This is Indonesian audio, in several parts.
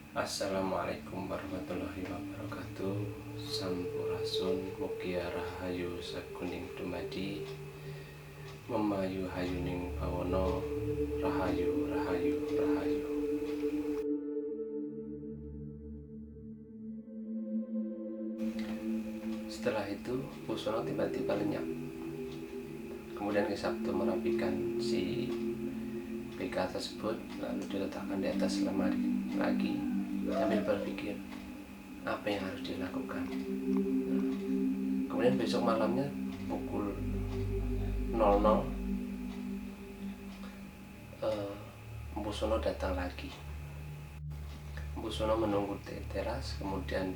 Assalamualaikum warahmatullahi wabarakatuh. Sampurasun mugia rahayu sakuning dumadi memayu hayuning bawono rahayu rahayu rahayu. Setelah itu Busono tiba-tiba lenyap. Kemudian Ki Sabdo merapikan si BK tersebut lalu diletakkan di atas lemari lagi sambil berpikir apa yang harus dilakukan. Kemudian besok malamnya pukul 00 Busono datang lagi. Busono menunggu di teras, kemudian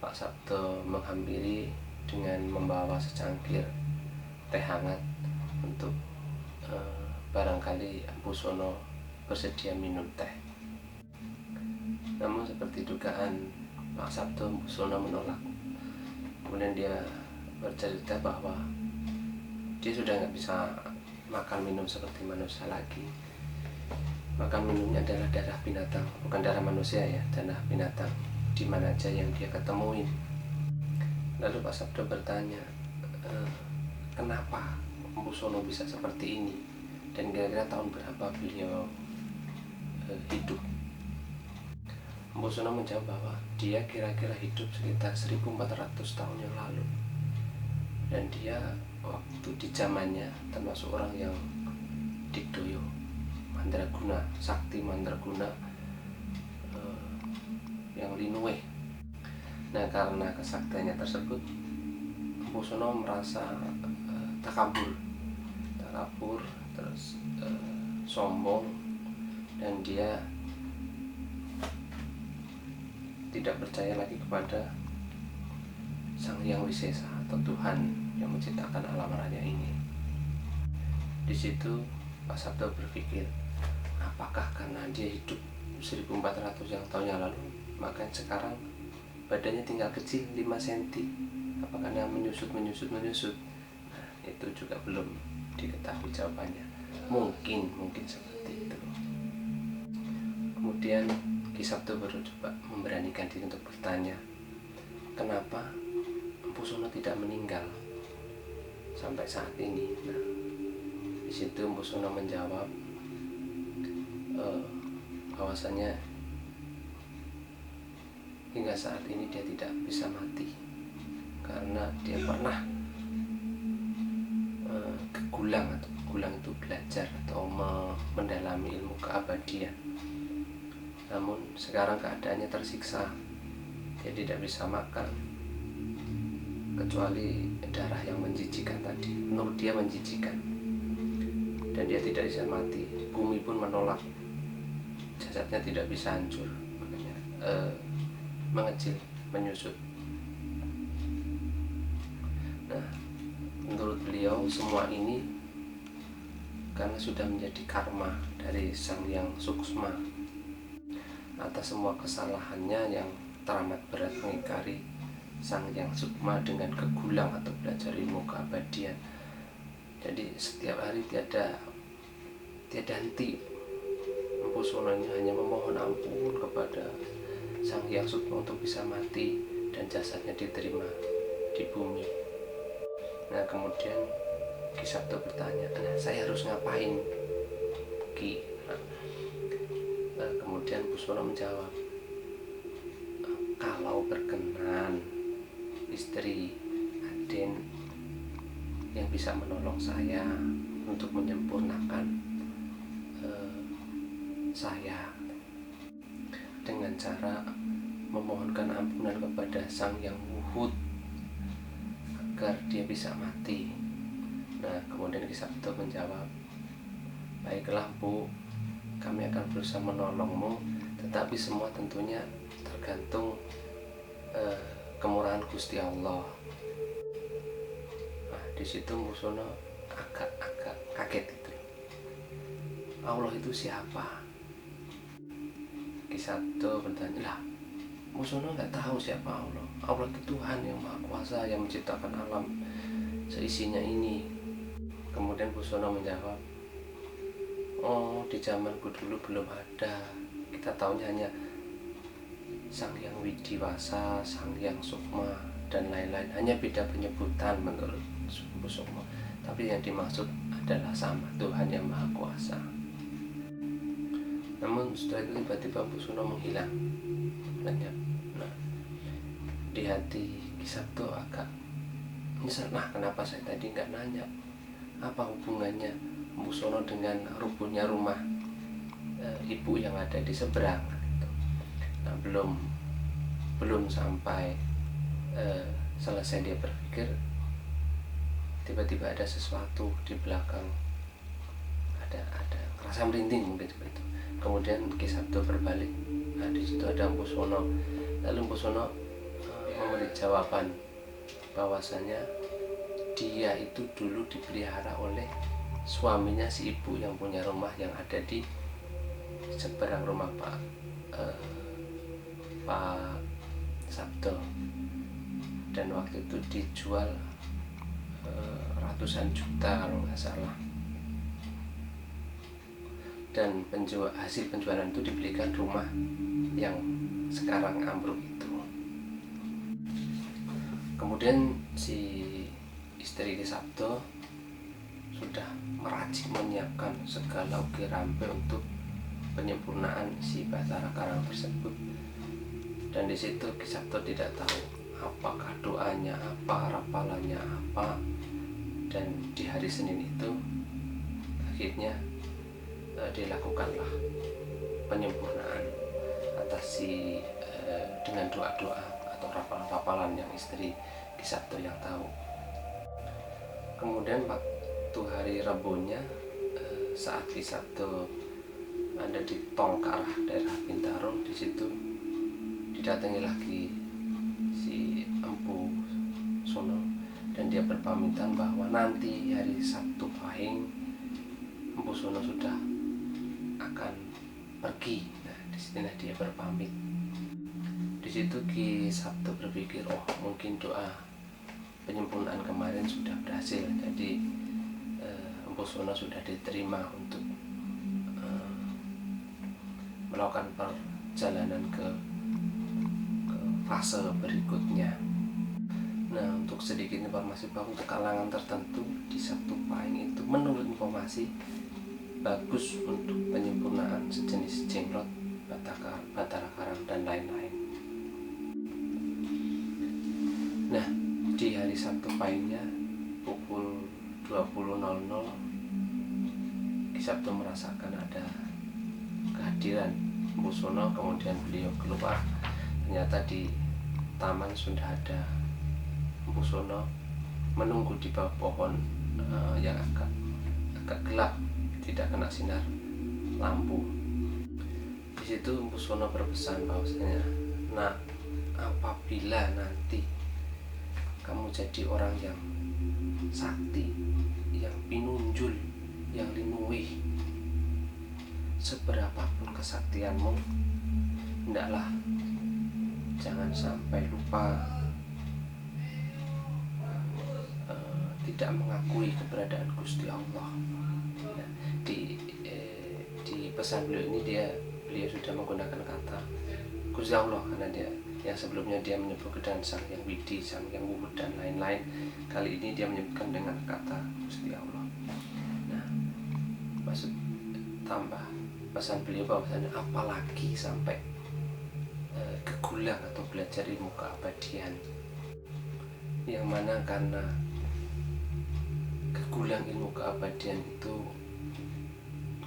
Pak Sabdo menghampiri dengan membawa secangkir teh hangat untuk barangkali Busono bersedia minum teh. Namun seperti dugaan Pak Sabdo, Busono menolak. Kemudian dia bercerita bahwa dia sudah nggak bisa makan minum seperti manusia lagi. Makan minumnya adalah darah binatang, bukan darah manusia ya, darah binatang di mana aja yang dia ketemuin. Lalu Pak Sabdo bertanya, kenapa Busono bisa seperti ini dan kira-kira tahun berapa beliau hidup. Busono menjawab bahwa dia kira-kira hidup sekitar 1400 tahun yang lalu, dan dia waktu di zamannya termasuk orang yang digdoyo mandraguna, sakti mandraguna yang linuwe. Nah, karena kesaktiannya tersebut Busono merasa takabur terus sombong, dan dia tidak percaya lagi kepada Sang Hyang Wisesa atau Tuhan yang menciptakan alam raya ini. Di situ Pak Sabdo berpikir, apakah karena dia hidup 1400 tahun yang lalu, maka sekarang badannya tinggal kecil 5 cm? Apakah dia menyusut? Nah, itu juga belum diketahui jawabannya. Mungkin seperti itu. Kemudian Ki Sabdo baru coba memberanikan diri untuk bertanya, kenapa Busono tidak meninggal sampai saat ini. Nah, di situ Busono menjawab bahwasanya hingga saat ini dia tidak bisa mati karena dia pernah ke Gulang itu belajar atau mendalami ilmu keabadian. Namun sekarang keadaannya tersiksa, dia tidak bisa makan kecuali darah yang menjijikan tadi. Menurut dia menjijikan, dan dia tidak bisa mati. Bumi pun menolak, jasadnya tidak bisa hancur, makanya mengecil, menyusut. Nah, menurut beliau semua ini karena sudah menjadi karma dari Sang Hyang Suksma atas semua kesalahannya yang teramat berat mengingkari Sang Hyang Sukma dengan ke Gulang atau belajar ilmu keabadian. Jadi setiap hari tiada henti Busono ini hanya memohon ampun kepada Sang Hyang Sukma untuk bisa mati dan jasadnya diterima di bumi. Nah, kemudian Ki Sabdo bertanya, nah, saya harus ngapain, Ki? Kemudian Busono menjawab, kalau berkenan istri Aden yang bisa menolong saya untuk menyempurnakan saya dengan cara memohonkan ampunan kepada Sang Hyang Wuhud agar dia bisa mati. Nah, kemudian Ki Sabdo menjawab, baiklah Bu, kami akan berusaha menolongmu, tetapi semua tentunya tergantung kemurahan Gusti Allah. Nah, di situ Busono agak kaget itu. Allah itu siapa? Ki Sabdo bertanya, lah Busono nggak tahu siapa Allah. Allah itu Tuhan yang Maha Kuasa yang menciptakan alam seisinya ini. Kemudian Busono menjawab, oh, di zamanku dulu belum ada. Kita tahunya hanya Sang Hyang Widiwasa, Sang Hyang Sukma, dan lain-lain. Hanya beda penyebutan menurut Mpu Sukma, tapi yang dimaksud adalah sama, Tuhan Yang Maha Kuasa. Namun setelah itu tiba-tiba Mpu Sono menghilang, lenyap. Nah, di hati Ki Sabto agak nyesal, kenapa saya tadi nggak nanya apa hubungannya Mpu Sono dengan rubuhnya rumah ibu yang ada di seberang gitu. Nah, belum sampai selesai dia berpikir, tiba-tiba ada sesuatu di belakang, ada rasa merinding mungkin seperti itu. Kemudian Ki Sabto berbalik, nah di situ ada Mpu Sono. Lalu Mpu Sono memberi jawaban bahwasanya dia itu dulu dipelihara oleh suaminya si ibu yang punya rumah yang ada di seberang rumah Pak Sabto, dan waktu itu dijual ratusan juta kalau nggak salah, dan hasil penjualan itu dibelikan rumah yang sekarang ambruk itu. Kemudian si istri Ki Sabto sudah meracik menyiapkan segala ukirampe untuk penyempurnaan si Bathara Karang tersebut. Dan di situ Ki Sabto tidak tahu apakah doanya apa, rapalannya apa. Dan di hari Senin itu akhirnya dilakukanlah penyempurnaan atas dengan doa-doa atau rapalan-rapalan yang istri Ki Sabto yang tahu. Kemudian waktu hari Rabunya, saat Ki Sabto ada di tol ke arah daerah Bintaro, di situ didatangi lagi si Mpu Sono, dan dia berpamitan bahwa nanti hari Sabtu Pahing Mpu Sono sudah akan pergi. Nah, di sinilah dia berpamit. Di situ Ki Sabto berpikir, mungkin doa penyempurnaan kemarin sudah berhasil, jadi Mpu Sono sudah diterima untuk melakukan perjalanan ke fase berikutnya. Nah, untuk sedikit informasi bahwa untuk kalangan tertentu di Sabtu Pahing itu menurut informasi bagus untuk penyempurnaan sejenis jenglot, Bathara Karang, dan lain-lain. Nah, di hari Sabtu Pahingnya pukul 20.00 Ki Sabto merasakan ada kehadiran Mpu Sono. Kemudian beliau keluar, ternyata di taman sudah ada Mpu Sono menunggu di bawah pohon yang agak gelap, tidak kena sinar lampu. Di situ Mpu Sono berpesan bahwasanya, "Nak, apabila nanti kamu jadi orang yang sakti, yang pinunjul, yang linuwih, seberapapun kesaktianmu, hendaklah jangan sampai lupa tidak mengakui keberadaan Gusti Allah." Nah, di pesan beliau ini beliau sudah menggunakan kata Gusti Allah, karena yang sebelumnya dia menyebutkan Sang Hyang Widi, Sang Hyang Wuhud, dan lain-lain. Kali ini dia menyebutkan dengan kata Gusti Allah. Nah, maksud tambah pesan beliau bahwasanya apalagi sampai kegulang atau belajar ilmu keabadian, yang mana karena kegulang ilmu keabadian itu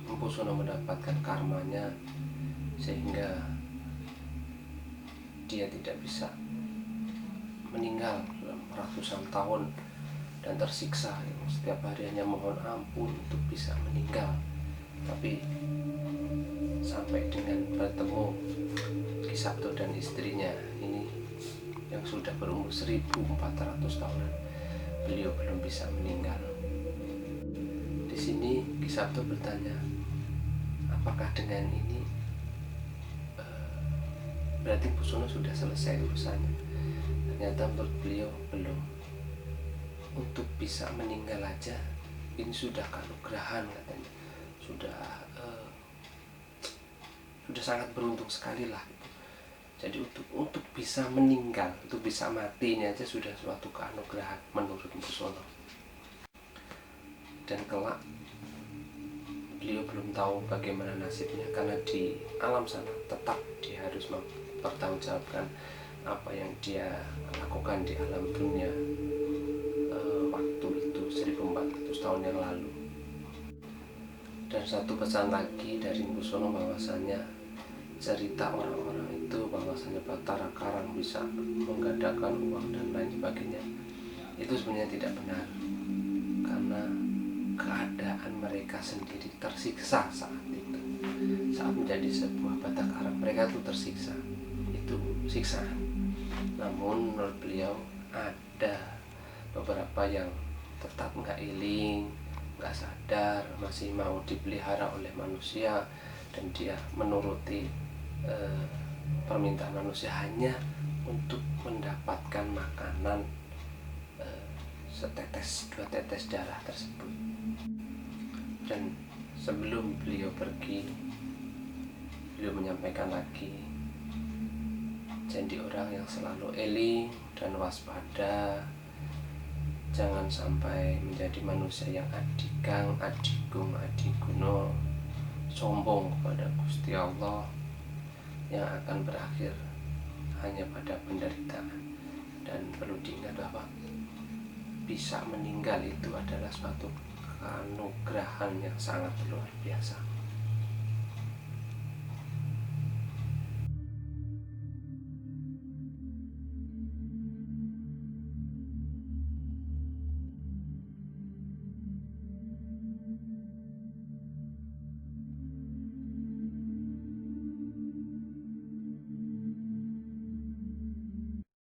Mpu Sono mendapatkan karmanya, sehingga dia tidak bisa meninggal dalam ratusan tahun dan tersiksa, setiap hari hanya mohon ampun untuk bisa meninggal. Tapi sampai dengan bertemu Ki Sabto dan istrinya ini yang sudah berumur 1400 tahunan, beliau belum bisa meninggal. Di sini Ki Sabto bertanya, apakah dengan ini berarti Mpu Sono sudah selesai urusannya? Ternyata menurut beliau belum. Untuk bisa meninggal aja ini sudah kanugrahan, katanya. Sudah sangat beruntung sekali lah gitu. Jadi untuk bisa meninggal, untuk bisa mati ini aja sudah suatu keanugerahan menurut Mpu Sono. Dan kelak beliau belum tahu bagaimana nasibnya, karena di alam sana tetap dia harus mempertanggungjawabkan apa yang dia lakukan di alam dunia waktu itu 1400 tahun yang lalu. Dan satu pesan lagi dari Mpu Sono bahwasanya cerita orang-orang itu bahwasanya Batara Karang bisa menggandakan uang dan lain sebagainya itu sebenarnya tidak benar, karena keadaan mereka sendiri tersiksa saat itu. Saat menjadi sebuah bata karang mereka itu tersiksa, itu siksaan. Namun menurut beliau ada beberapa yang tetap nggak iling, nggak sadar, masih mau dipelihara oleh manusia, dan dia menuruti permintaan manusia hanya untuk mendapatkan makanan setetes dua tetes darah tersebut. Dan sebelum beliau pergi, beliau menyampaikan lagi, jadi orang yang selalu eling dan waspada, jangan sampai menjadi manusia yang adikang, adigung, adiguno, sombong kepada Gusti Allah, yang akan berakhir hanya pada penderitaan. Dan perlu diingat bahwa bisa meninggal itu adalah suatu keanugerahan yang sangat luar biasa.